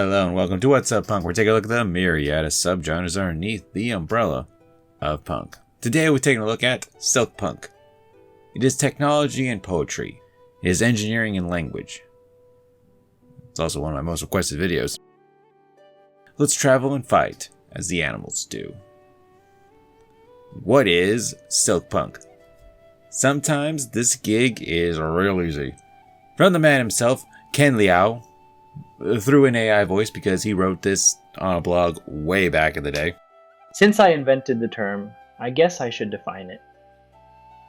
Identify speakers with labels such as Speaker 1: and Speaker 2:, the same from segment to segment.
Speaker 1: Hello and welcome to What's Up Punk. We're taking a look at the myriad of subgenres underneath the umbrella of punk. Today we're taking a look at Silkpunk. It is technology and poetry. It is engineering and language. It's also one of my most requested videos. Let's travel and fight as the animals do. What is Silkpunk? Sometimes this gig is real easy. From the man himself, Ken Liao, through an AI voice because he wrote this on a blog way back in the day.
Speaker 2: Since I invented the term, I guess I should define it.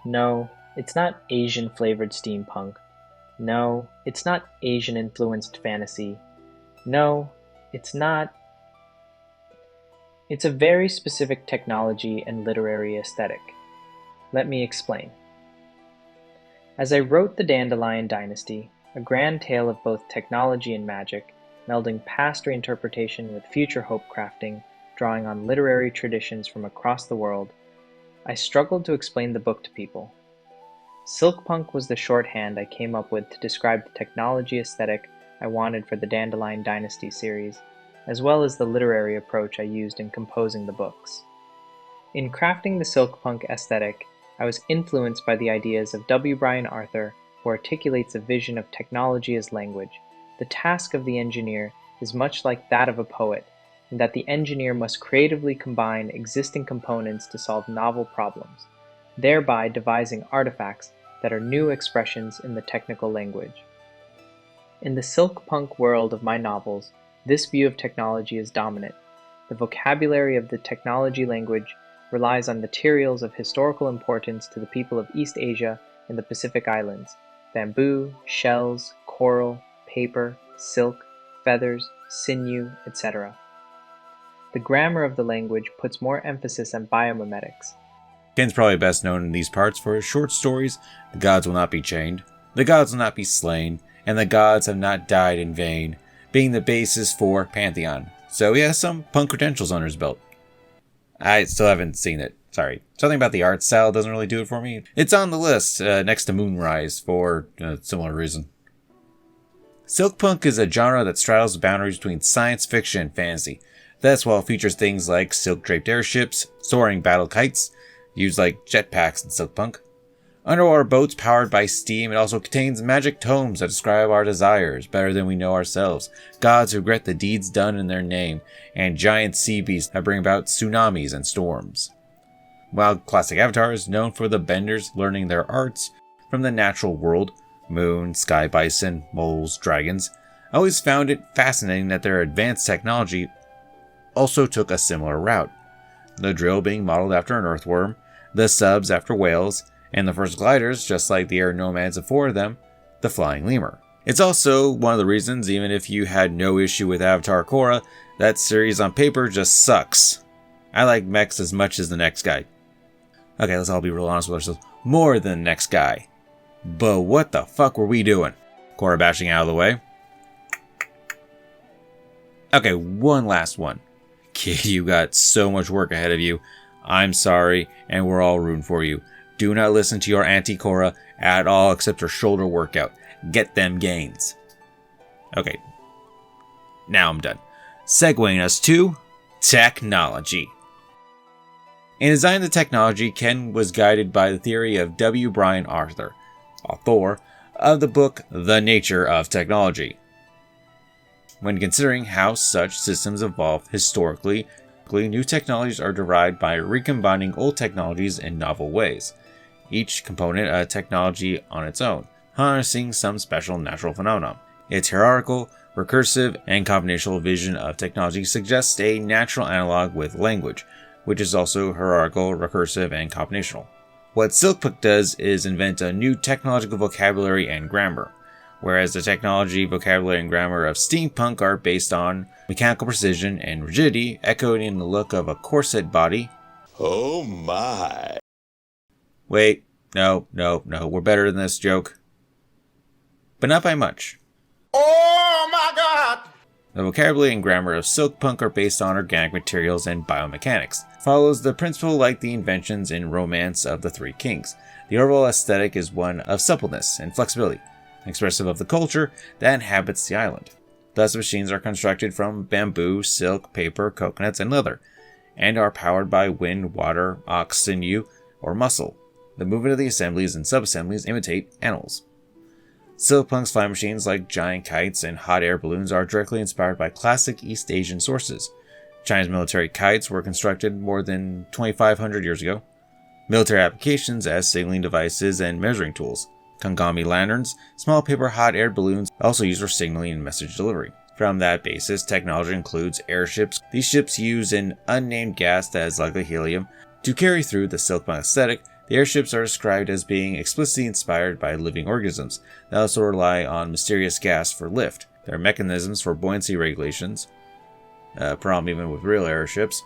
Speaker 2: No, it's not Asian-flavored steampunk. No, it's not Asian-influenced fantasy. No, it's not. It's a very specific technology and literary aesthetic. Let me explain. As I wrote The Dandelion Dynasty, a grand tale of both technology and magic, melding past reinterpretation with future hope crafting, drawing on literary traditions from across the world, I struggled to explain the book to people. Silkpunk was the shorthand I came up with to describe the technology aesthetic I wanted for the Dandelion Dynasty series, as well as the literary approach I used in composing the books. In crafting the Silkpunk aesthetic, I was influenced by the ideas of W. Brian Arthur, who articulates a vision of technology as language. The task of the engineer is much like that of a poet, in that the engineer must creatively combine existing components to solve novel problems, thereby devising artifacts that are new expressions in the technical language. In the Silkpunk world of my novels, this view of technology is dominant. The vocabulary of the technology language relies on materials of historical importance to the people of East Asia and the Pacific Islands: bamboo, shells, coral, paper, silk, feathers, sinew, etc. The grammar of the language puts more emphasis on biomimetics.
Speaker 1: Ken's probably best known in these parts for his short stories, The Gods Will Not Be Chained, The Gods Will Not Be Slain, and The Gods Have Not Died in Vain, being the basis for Pantheon. So he has some punk credentials under his belt. I still haven't seen it. Sorry. Something about the art style doesn't really do it for me. It's on the list next to Moonrise for a similar reason. Silkpunk is a genre that straddles the boundaries between science fiction and fantasy. That's why it features things like silk-draped airships, soaring battle kites, used like jetpacks in Silkpunk, underwater boats powered by steam. It also contains magic tomes that describe our desires better than we know ourselves, gods who regret the deeds done in their name, and giant sea beasts that bring about tsunamis and storms. While classic Avatar is known for the benders learning their arts from the natural world, moon, sky bison, moles, dragons, I always found it fascinating that their advanced technology also took a similar route. The drill being modeled after an earthworm, the subs after whales, and the first gliders, just like the air nomads before them, the flying lemur. It's also one of the reasons, even if you had no issue with Avatar Korra, that series on paper just sucks. I like mechs as much as the next guy. Okay, let's all be real honest with ourselves. More than the next guy. But what the fuck were we doing? Korra bashing out of the way. Okay, one last one. Kid, you got so much work ahead of you. I'm sorry, and we're all rooting for you. Do not listen to your Auntie Korra at all except her shoulder workout. Get them gains. Okay, now I'm done. Segueing us to technology. In designing the technology, Ken was guided by the theory of W. Brian Arthur, author of the book The Nature of Technology. When considering how such systems evolve historically, new technologies are derived by recombining old technologies in novel ways, each component a technology on its own, harnessing some special natural phenomenon. Its hierarchical, recursive, and combinational vision of technology suggests a natural analog with language, which is also hierarchical, recursive, and combinational. What Silkpunk does is invent a new technological vocabulary and grammar, whereas the technology, vocabulary, and grammar of steampunk are based on mechanical precision and rigidity, echoed in the look of a corset body.
Speaker 3: Oh my.
Speaker 1: Wait, no, we're better than this joke. But not by much.
Speaker 3: Oh my god!
Speaker 1: The vocabulary and grammar of Silkpunk are based on organic materials and biomechanics. Follows the principle like the inventions in Romance of the Three Kings. The overall aesthetic is one of suppleness and flexibility, expressive of the culture that inhabits the island. Thus, machines are constructed from bamboo, silk, paper, coconuts, and leather, and are powered by wind, water, ox sinew, or muscle. The movement of the assemblies and subassemblies imitate animals. Silkpunk's flying machines, like giant kites and hot air balloons, are directly inspired by classic East Asian sources. China's military kites were constructed more than 2,500 years ago. Military applications as signaling devices and measuring tools. Kangami lanterns, small paper hot air balloons, also used for signaling and message delivery. From that basis, technology includes airships. These ships use an unnamed gas that is likely helium. To carry through the Silkpunk aesthetic, the airships are described as being explicitly inspired by living organisms that also rely on mysterious gas for lift. There are mechanisms for buoyancy regulations, a problem even with real airships,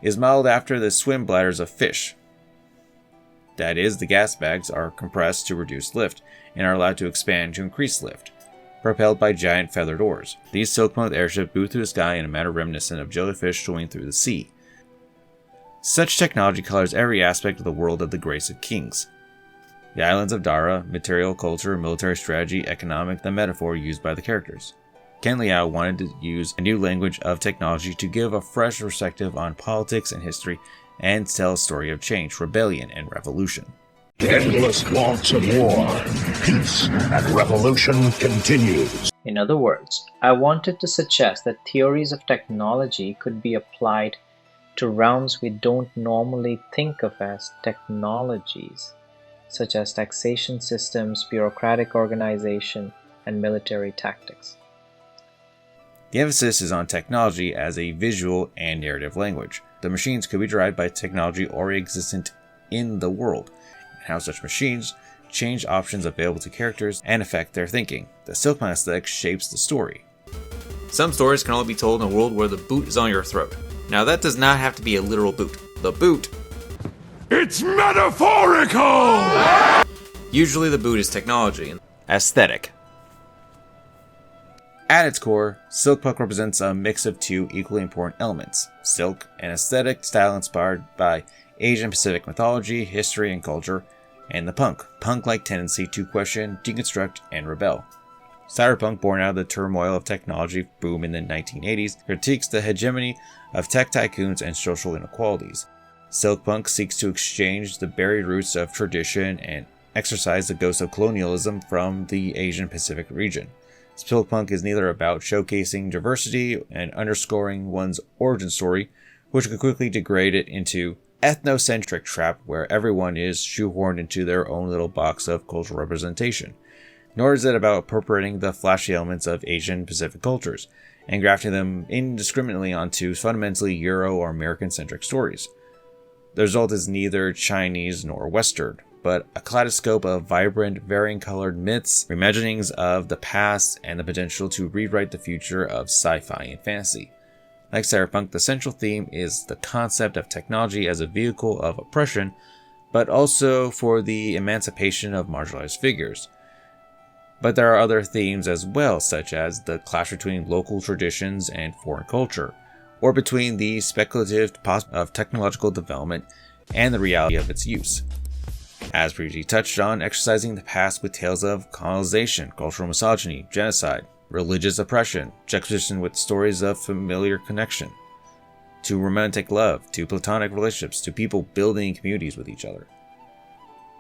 Speaker 1: is modeled after the swim bladders of fish. That is, the gas bags are compressed to reduce lift and are allowed to expand to increase lift, propelled by giant feathered oars. These Silkpunk airships move through the sky in a manner reminiscent of jellyfish swimming through the sea. Such technology colors every aspect of the world of the Grace of Kings. The islands of Dara, material, culture, military strategy, economic, the metaphor used by the characters. Ken Liao wanted to use a new language of technology to give a fresh perspective on politics and history and tell a story of change, rebellion, and revolution.
Speaker 4: Endless wants of war, peace, and revolution continues.
Speaker 2: In other words, I wanted to suggest that theories of technology could be applied to realms we don't normally think of as technologies, such as taxation systems, bureaucratic organization, and military tactics.
Speaker 1: The emphasis is on technology as a visual and narrative language. The machines could be derived by technology already existent in the world, and how such machines change options available to characters and affect their thinking. The Silkpunk aesthetic shapes the story. Some stories can only be told in a world where the boot is on your throat. Now that does not have to be a literal boot. The boot.
Speaker 4: It's metaphorical!
Speaker 1: Usually the boot is technology and aesthetic. At its core, Silkpunk represents a mix of two equally important elements: silk, an aesthetic style inspired by Asian Pacific mythology, history, and culture, and the punk-like tendency to question, deconstruct, and rebel. Cyberpunk, born out of the turmoil of technology boom in the 1980s, critiques the hegemony of tech tycoons and social inequalities. Silkpunk seeks to exchange the buried roots of tradition and exorcise the ghosts of colonialism from the Asian Pacific region. Silkpunk is neither about showcasing diversity and underscoring one's origin story, which could quickly degrade it into ethnocentric trap where everyone is shoehorned into their own little box of cultural representation. Nor is it about appropriating the flashy elements of Asian Pacific cultures and grafting them indiscriminately onto fundamentally Euro or American-centric stories. The result is neither Chinese nor Western, but a kaleidoscope of vibrant, varying-colored myths, reimaginings of the past, and the potential to rewrite the future of sci-fi and fantasy. Like Cyberpunk, the central theme is the concept of technology as a vehicle of oppression, but also for the emancipation of marginalized figures. But there are other themes as well, such as the clash between local traditions and foreign culture, or between the speculative of technological development and the reality of its use. As previously touched on, exercising the past with tales of colonization, cultural misogyny, genocide, religious oppression, juxtaposition with stories of familiar connection, to romantic love, to platonic relationships, to people building communities with each other.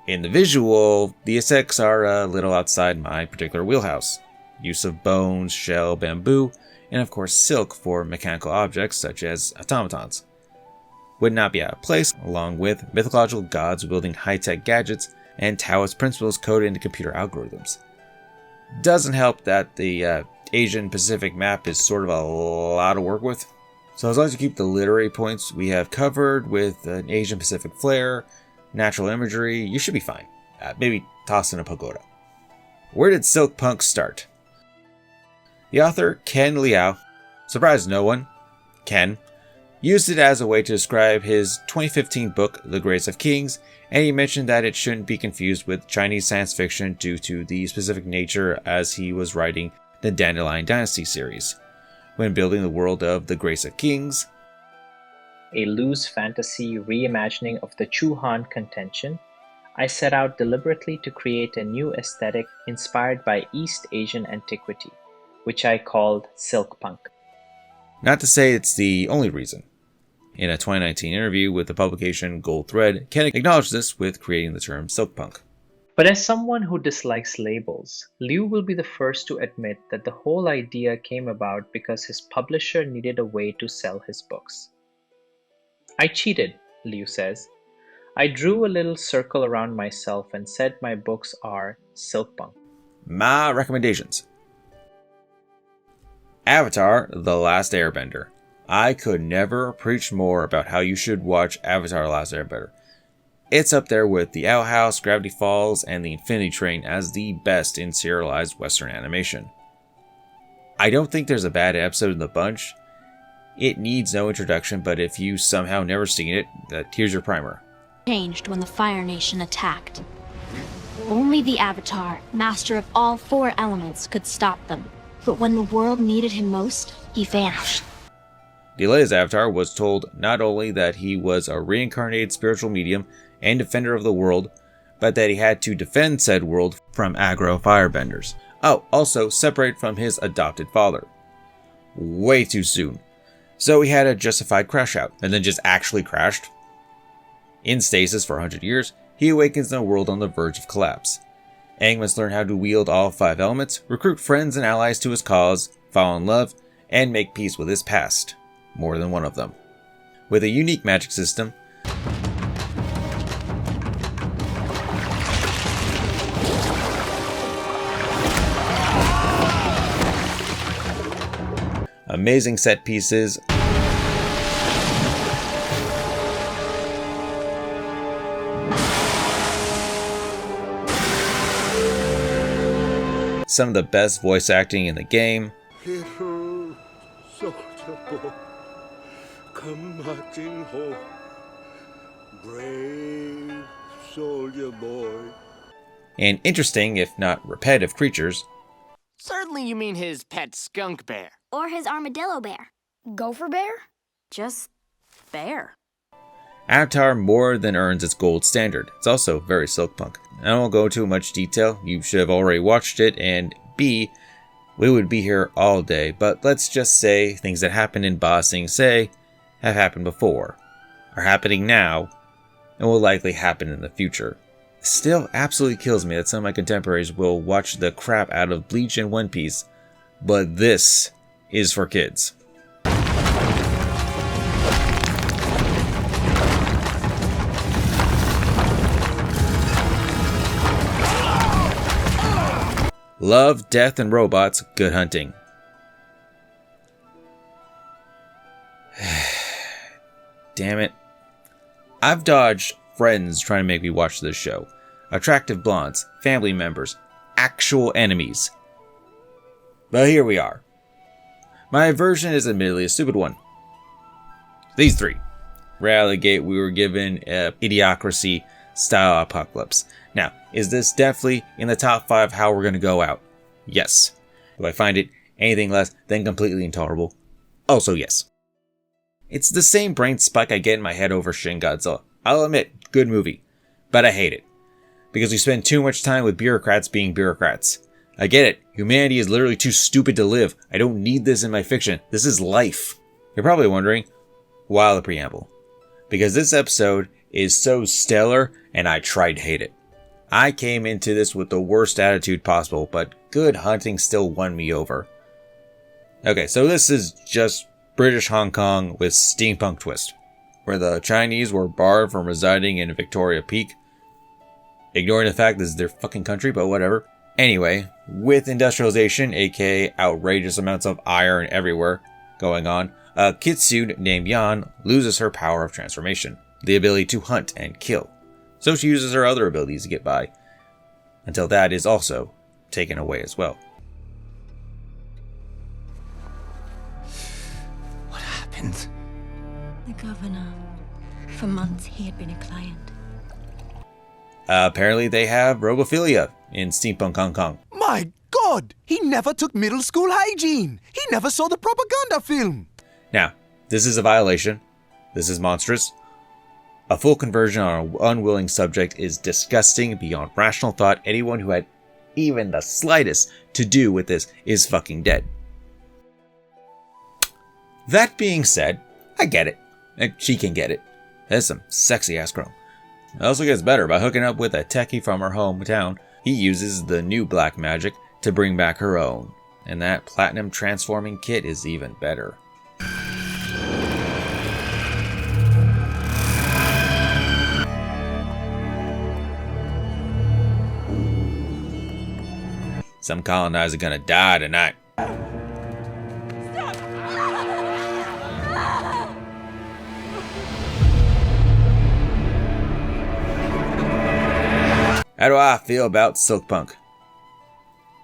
Speaker 1: In the visual, the aesthetics are a little outside my particular wheelhouse. Use of bones, shell, bamboo, and of course silk for mechanical objects such as automatons would not be out of place, along with mythological gods wielding high-tech gadgets and Taoist principles coded into computer algorithms. Doesn't help that the Asian Pacific map is sort of a lot to work with. So as long as you keep the literary points we have covered with an Asian Pacific flair, natural imagery, you should be fine. Maybe toss in a pagoda. Where did Silkpunk start? The author, Ken Liao, surprised no one, Ken, used it as a way to describe his 2015 book, The Grace of Kings, and he mentioned that it shouldn't be confused with Chinese science fiction due to the specific nature as he was writing the Dandelion Dynasty series. When building the world of The Grace of Kings,
Speaker 2: a loose fantasy reimagining of the Chu-Han contention, I set out deliberately to create a new aesthetic inspired by East Asian antiquity, which I called Silkpunk.
Speaker 1: Not to say it's the only reason. In a 2019 interview with the publication Gold Thread, Ken acknowledged this with creating the term Silkpunk.
Speaker 2: But as someone who dislikes labels, Liu will be the first to admit that the whole idea came about because his publisher needed a way to sell his books. I cheated, Liu says. I drew a little circle around myself and said my books are Silkpunk.
Speaker 1: My recommendations. Avatar: The Last Airbender. I could never preach more about how you should watch Avatar: The Last Airbender. It's up there with The Outhouse, Gravity Falls, and The Infinity Train as the best in serialized Western animation. I don't think there's a bad episode in the bunch. It needs no introduction, but if you somehow never seen it, here's your primer.
Speaker 5: Changed when the Fire Nation attacked. Only the Avatar, master of all 4 elements, could stop them. But when the world needed him most, he vanished.
Speaker 1: The latest Avatar was told not only that he was a reincarnated spiritual medium and defender of the world, but that he had to defend said world from aggro firebenders. Oh, also separate from his adopted father. Way too soon. So he had a justified crash out, and then just actually crashed. In stasis for 100 years, he awakens in a world on the verge of collapse. Aang must learn how to wield all 5 elements, recruit friends and allies to his cause, fall in love, and make peace with his past. More than one of them. With a unique magic system, amazing set pieces, some of the best voice acting in the game,
Speaker 3: Little soldier boy, come marching home. Brave soldier boy.
Speaker 1: and interesting, if not repetitive, creatures.
Speaker 6: Certainly you mean his pet skunk bear.
Speaker 7: Or his armadillo bear. Gopher bear? Just bear.
Speaker 1: Avatar more than earns its gold standard. It's also very Silkpunk. I won't go into much detail, you should have already watched it, and B, we would be here all day, but let's just say things that happened in Ba Sing Se have happened before, are happening now, and will likely happen in the future. Still absolutely kills me that some of my contemporaries will watch the crap out of Bleach and One Piece, but this is for kids. Love, death, and robots, good hunting. Damn it. I've dodged friends trying to make me watch this show. Attractive blondes, family members, actual enemies. But here we are. My aversion is admittedly a stupid one. These 3. Reality Gate, we were given a Idiocracy style apocalypse. Now, is this definitely in the top 5 how we're going to go out? Yes. Do I find it anything less than completely intolerable? Also yes. It's the same brain spike I get in my head over Shin Godzilla. I'll admit, good movie. But I hate it. Because we spend too much time with bureaucrats being bureaucrats. I get it. Humanity is literally too stupid to live. I don't need this in my fiction. This is life. You're probably wondering, why the preamble? Because this episode is so stellar and I tried to hate it. I came into this with the worst attitude possible, but good hunting still won me over. Okay, so this is just British Hong Kong with steampunk twist, where the Chinese were barred from residing in Victoria Peak. Ignoring the fact this is their fucking country, but whatever. Anyway, with industrialization, aka outrageous amounts of iron everywhere going on, a kitsune named Yan loses her power of transformation, the ability to hunt and kill. So she uses her other abilities to get by, until that is also taken away as well.
Speaker 6: What happened?
Speaker 5: The governor. For months he had been a client.
Speaker 1: Apparently they have robophilia in steampunk Hong Kong.
Speaker 8: My God! He never took middle school hygiene! He never saw the propaganda film!
Speaker 1: Now, this is a violation. This is monstrous. A full conversion on an unwilling subject is disgusting beyond rational thought. Anyone who had even the slightest to do with this is fucking dead. That being said, I get it. And she can get it. That's some sexy ass girl. It also gets better by hooking up with a techie from her hometown. He uses the new black magic to bring back her own. And that platinum transforming kit is even better. Some colonizer gonna die tonight. How do I feel about Silkpunk?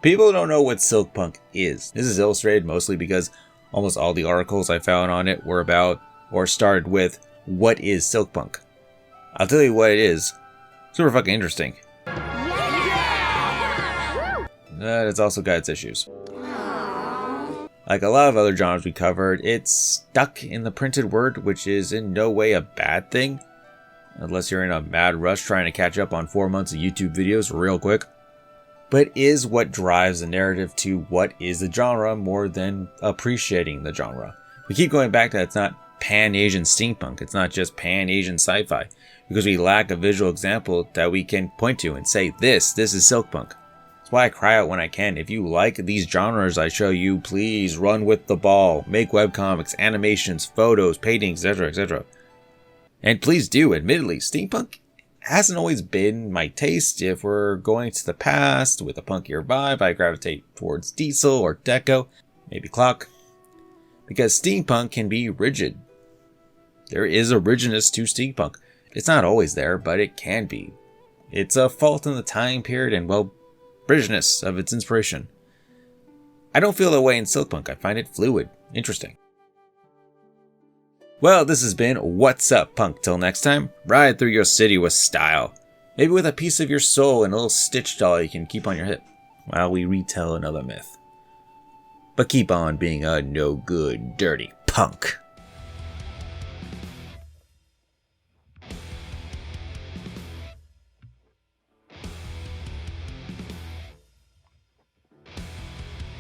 Speaker 1: People don't know what Silkpunk is. This is illustrated mostly because almost all the articles I found on it were about or started with, what is Silkpunk? I'll tell you what it is. Super fucking interesting. It's also got its issues. Like a lot of other genres we covered, it's stuck in the printed word, which is in no way a bad thing. Unless you're in a mad rush trying to catch up on 4 months of YouTube videos real quick. But is what drives the narrative to what is the genre more than appreciating the genre. We keep going back to that. It's not Pan-Asian steampunk, it's not just Pan-Asian sci-fi, because we lack a visual example that we can point to and say, this is Silkpunk. That's why I cry out when I can. If you like these genres I show you, please run with the ball. Make webcomics, animations, photos, paintings, etc., etc. And please do, admittedly, steampunk hasn't always been my taste. If we're going to the past with a punkier vibe, I gravitate towards diesel or deco, maybe clock. Because steampunk can be rigid. There is a rigidness to steampunk. It's not always there, but it can be. It's a fault in the time period and, well, Britishness of its inspiration. I don't feel that way in Silkpunk. I find it fluid, interesting. Well, this has been What's Up Punk. Till next time, ride through your city with style. Maybe with a piece of your soul and a little Stitch doll you can keep on your hip while we retell another myth. But keep on being a no good, dirty punk.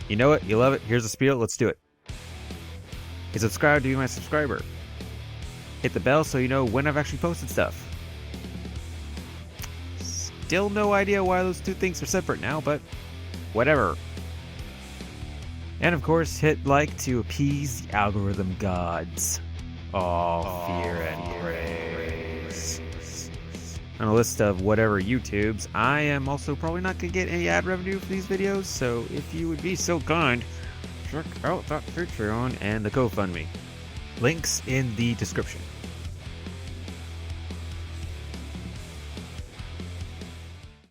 Speaker 9: You know it, you love it, here's the spiel, let's do it. Hit subscribe to be my subscriber. Hit the bell so you know when I've actually posted stuff. Still no idea why those two things are separate now, but whatever. And of course, hit like to appease the algorithm gods. All fear and praise. On a list of whatever YouTubes, I am also probably not going to get any ad revenue for these videos, so if you would be so kind, check out that Patreon and the GoFundMe. Links in the description.